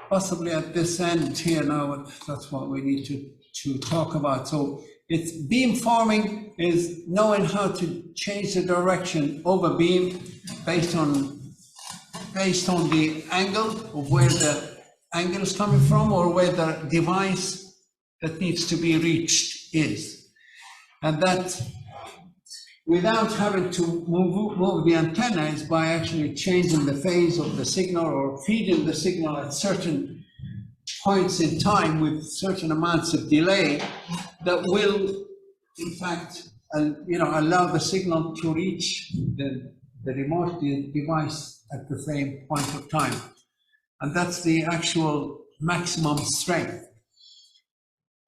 possibly at this end here now, that's what we need to talk about. So it's beam forming is knowing how to change the direction of a beam based on the angle of where the angle is coming from, or where the device that needs to be reached is. And that, without having to move the antenna, is by actually changing the phase of the signal or feeding the signal at certain points in time with certain amounts of delay that will, in fact, allow the signal to reach the remote device at the same point of time. And that's the actual maximum strength.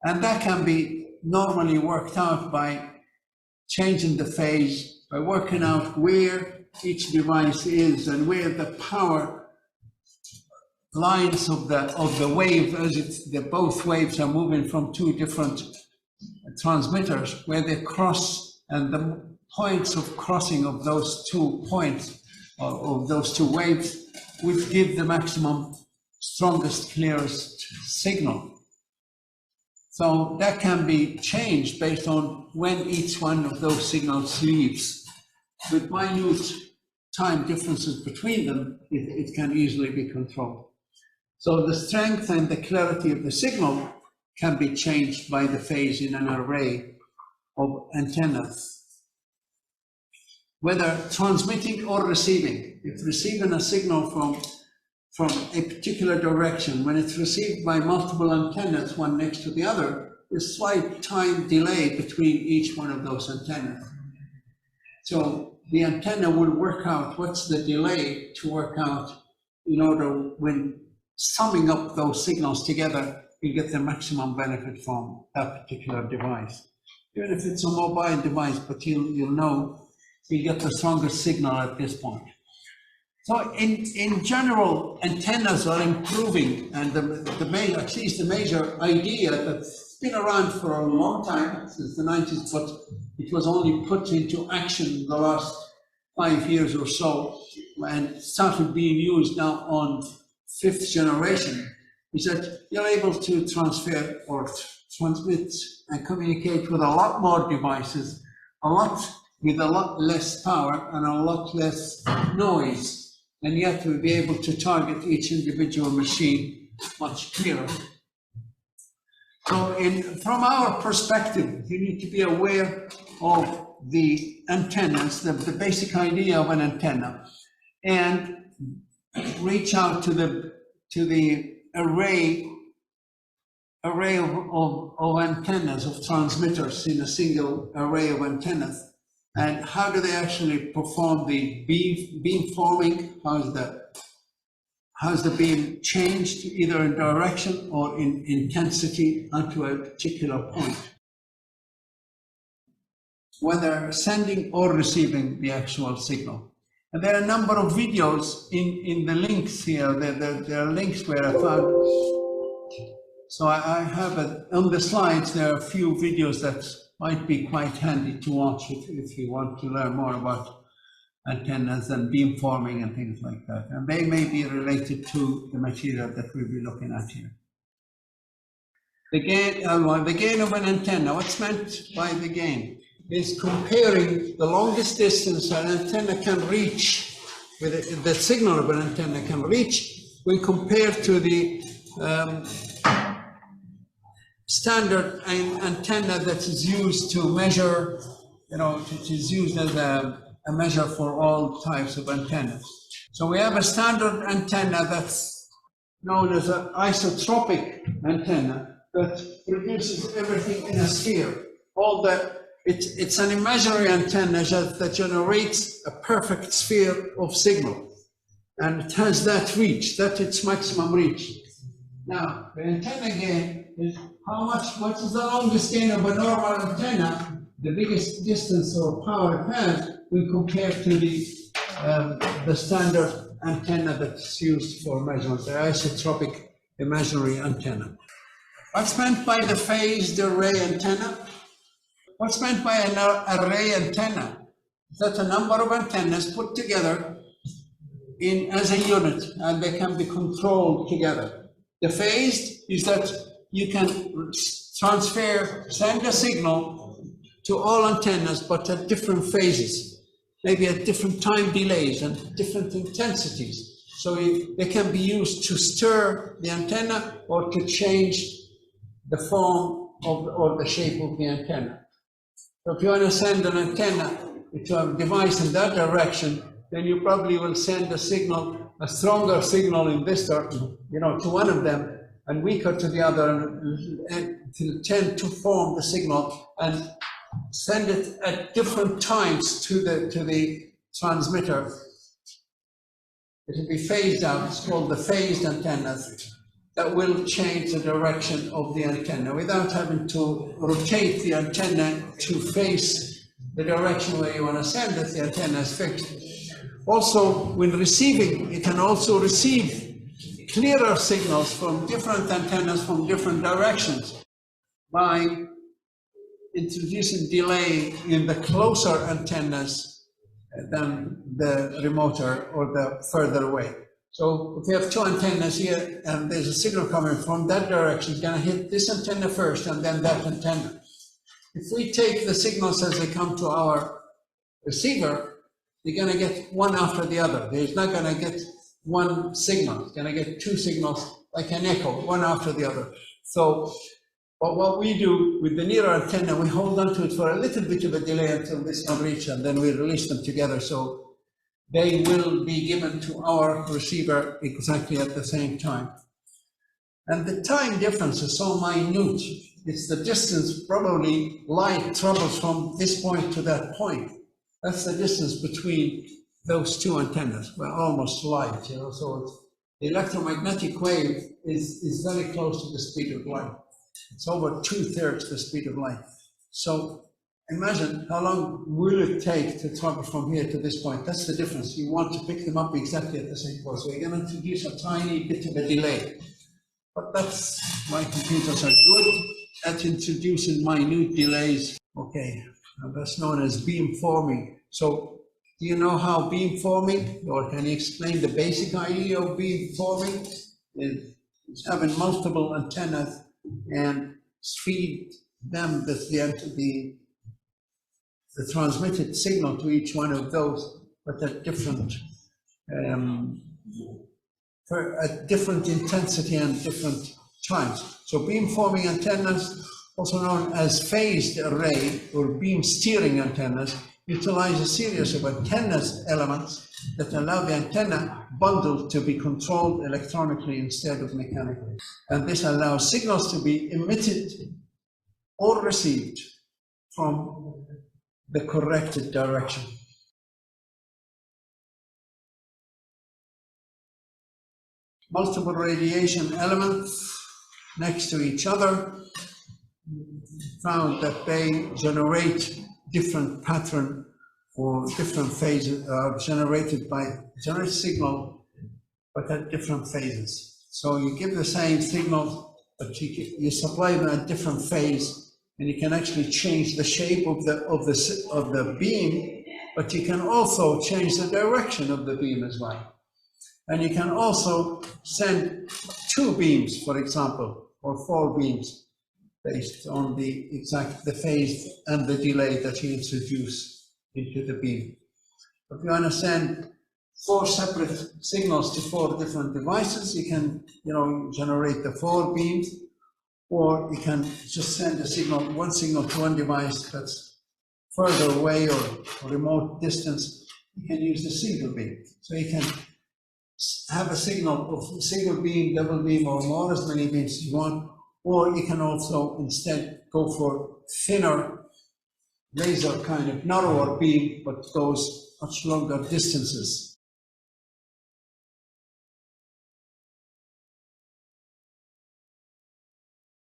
And that can be normally worked out by changing the phase, by working out where each device is and where the power lines of the wave, as both waves are moving from two different transmitters, where they cross, and the points of crossing of those 2 points, of those 2 waves, would give the maximum, strongest, clearest signal. So that can be changed based on when each one of those signals leaves. With minute time differences between them, it can easily be controlled. So the strength and the clarity of the signal can be changed by the phase in an array of antennas. Whether transmitting or receiving. If receiving a signal from a particular direction, when it's received by multiple antennas, one next to the other, there's slight time delay between each one of those antennas. So the antenna will work out what's the delay to work out in order, when summing up those signals together, you get the maximum benefit from that particular device. Even if it's a mobile device, but you'll know you get the strongest signal at this point. So in general, antennas are improving, and at least the major idea that's been around for a long time, since the 90s, but it was only put into action in the last 5 years or so, and started being used now on 5th generation, is that you're able to transfer or transmit and communicate with a lot more devices, with a lot less power and a lot less noise, and yet we'll be able to target each individual machine much clearer. So from our perspective, you need to be aware of the antennas, the basic idea of an antenna, and reach out to the array of antennas, of transmitters in a single array of antennas. And how do they actually perform the beam forming? How's the beam changed either in direction or in intensity onto a particular point, whether sending or receiving the actual signal. And there are a number of videos in the links here. There are links where I found. So I have on the slides, there are a few videos that might be quite handy to watch if you want to learn more about antennas and beam forming and things like that. And they may be related to the material that we'll be looking at here. The gain of an antenna, what's meant by the gain? Is comparing the longest distance an antenna can reach, with the signal of an antenna can reach, when compared to the standard antenna that is used to measure, it is used as a measure for all types of antennas. So we have a standard antenna that's known as an isotropic antenna that produces everything in a sphere. It's an imaginary antenna that generates a perfect sphere of signal, and it has that reach, that's its maximum reach. Now, the antenna gain is what is the longest gain of a normal antenna, the biggest distance or power it has, when compared to the standard antenna that's used for measurement, the isotropic imaginary antenna. What's meant by the phased array antenna? What's meant by an array antenna? That's a number of antennas put together as a unit, and they can be controlled together. The phased is that you can send a signal to all antennas, but at different phases, maybe at different time delays and different intensities. So they can be used to stir the antenna or to change the form or the shape of the antenna. So if you want to send an antenna to a device in that direction, then you probably will send a stronger signal in this direction, to one of them, and weaker to the other, and to tend to form the signal and send it at different times to the transmitter. It will be phased out. It's called the phased antennas, that will change the direction of the antenna without having to rotate the antenna to face the direction where you want to send it. The antenna is fixed. Also, when receiving, it can also receive clearer signals from different antennas from different directions by introducing delay in the closer antennas than the remoter or the further away. So if you have two antennas here and there's a signal coming from that direction, it's going to hit this antenna first and then that antenna. If we take the signals as they come to our receiver, you're going to get one after the other. There's not going to get one signal. It's going to get two signals like an echo, one after the other. So, but what we do with the nearer antenna, we hold on to it for a little bit of a delay until this one reaches, and then we release them together. So they will be given to our receiver exactly at the same time. And the time difference is so minute. It's the distance, probably light travels from this point to that point. That's the distance between those two antennas. Well, almost light, so the electromagnetic wave is very close to the speed of light. It's over 2/3 the speed of light. So imagine how long will it take to travel from here to this point. That's the difference. You want to pick them up exactly at the same point. So you're going to introduce a tiny bit of a delay. But that's why computers are good at introducing minute delays. Okay, and that's known as beam forming. So Do you know how beam forming, or can you explain the basic idea of beam forming? It's having multiple antennas and feed them the transmitted signal to each one of those, but at different at different intensity and different times. So beam forming antennas, also known as phased array or beam steering antennas, utilize a series of antennas elements that allow the antenna bundle to be controlled electronically instead of mechanically. And this allows signals to be emitted or received from the corrected direction. Multiple radiation elements next to each other found that they generate different pattern or different phases generated signal, but at different phases. So you give the same signal, but you supply them at different phase, and you can actually change the shape of the beam, but you can also change the direction of the beam as well. And you can also send 2 beams, for example, or 4 beams, based on the phase and the delay that you introduce into the beam. If you want to send 4 separate signals to 4 different devices, you can, generate the 4 beams, or you can just send one signal to one device that's further away or remote distance. You can use the single beam. So you can have a signal of single beam, double beam, or more, as many beams as you want. Or you can also instead go for thinner laser kind of narrower beam, but goes much longer distances.